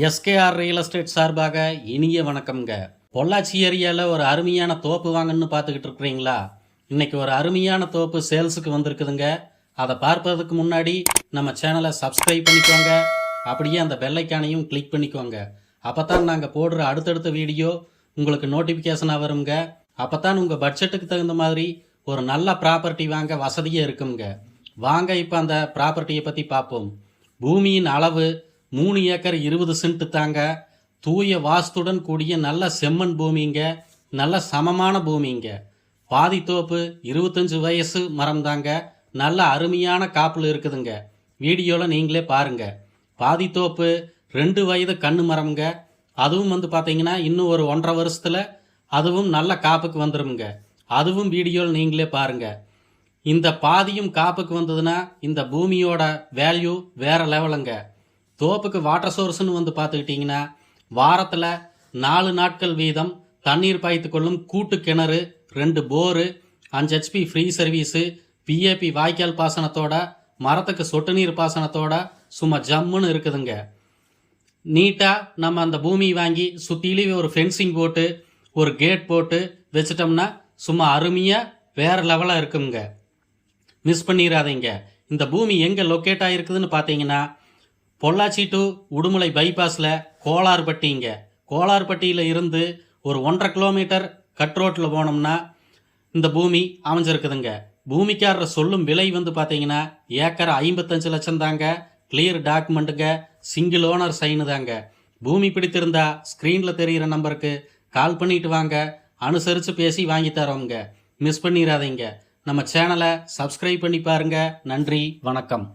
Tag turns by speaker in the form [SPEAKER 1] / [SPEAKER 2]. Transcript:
[SPEAKER 1] SKR real estate சார்பாக இனிய வணக்கம்ங்க. பொள்ளாச்சி ஏரியாவில் ஒரு அருமையான தோப்பு வாங்கன்னு பார்த்துக்கிட்டு இருக்கிறீங்களா? இன்னைக்கு ஒரு அருமையான தோப்பு சேல்ஸுக்கு வந்திருக்குதுங்க. அதை பார்ப்பதற்கு முன்னாடி நம்ம சேனலை சப்ஸ்கிரைப் பண்ணிக்கோங்க. அப்படியே அந்த பெல் ஐக்கானையும் கிளிக் பண்ணிக்கோங்க. அப்போ தான் நாங்கள் போடுற அடுத்தடுத்த வீடியோ உங்களுக்கு நோட்டிஃபிகேஷனாக வருங்க. அப்போ தான் உங்கள் பட்ஜெட்டுக்கு தகுந்த மாதிரி ஒரு நல்ல ப்ராப்பர்ட்டி வாங்க வசதியாக இருக்குங்க. வாங்க இப்போ அந்த ப்ராப்பர்ட்டியை பற்றி பார்ப்போம். பூமியின் அளவு 3 ஏக்கர் 20 சென்ட் தாங்க. தூய வாஸ்துடன் கூடிய நல்ல செம்மண் பூமிங்க. நல்ல சமமான பூமிங்க. பாதி தோப்பு 25 வயசு மரம் தாங்க. நல்ல அருமையான காப்பில் இருக்குதுங்க. வீடியோவில் நீங்களே பாருங்க. பாதி தோப்பு 2 வயது கண்ணு மரம்ங்க. அதுவும் பார்த்தீங்கன்னா இன்னும் ஒரு 1.5 வருஷத்தில் அதுவும் நல்ல காப்புக்கு வந்துடுங்க. அதுவும் வீடியோவில் நீங்களே பாருங்க. இந்த பாதியும் காப்புக்கு வந்ததுன்னா இந்த பூமியோட வேல்யூ வேற லெவலுங்க. தோப்புக்கு வாட்டர் சோர்ஸ்னு பார்த்துக்கிட்டிங்கன்னா வாரத்தில் 4 நாட்கள் வீதம் தண்ணீர் பாய்த்து கொள்ளும் கூட்டு கிணறு, 2 bore, 5 HP free service, PAP வாய்க்கால் பாசனத்தோட மரத்துக்கு சொட்டு நீர் பாசனத்தோட சும்மா ஜம்முன்னு இருக்குதுங்க. நீட்டாக நம்ம அந்த பூமி வாங்கி சுற்றிலையும் ஒரு ஃபென்சிங் போட்டு ஒரு கேட் போட்டு வச்சிட்டோம்னா சும்மா அருமையாக வேறு லெவலாக இருக்குங்க. மிஸ் பண்ணிடாதீங்க. இந்த பூமி எங்கே லொக்கேட் ஆகிருக்குதுன்னு பார்த்தீங்கன்னா பொள்ளாச்சி டு உடுமலை பைபாஸில் கோளார்பட்டிங்க. கோளார்பட்டியில் இருந்து ஒரு 1.5 கிலோமீட்டர் கட் ரோட்டில் போனோம்னா இந்த பூமி அமைஞ்சிருக்குதுங்க. பூமிக்காரர் சொல்லும் விலை பார்த்தீங்கன்னா ஏக்கர் 55 லட்சம் தாங்க. கிளியர் டாக்குமெண்ட்டுங்க. சிங்கிள் ஓனர் சைனு தாங்க. பூமி பிடித்திருந்தா ஸ்க்ரீனில் தெரிகிற நம்பருக்கு கால் பண்ணிட்டு வாங்க. அனுசரித்து பேசி வாங்கி தரோங்க. மிஸ் பண்ணிடாதீங்க. நம்ம சேனலை சப்ஸ்கிரைப் பண்ணி பாருங்க. நன்றி, வணக்கம்.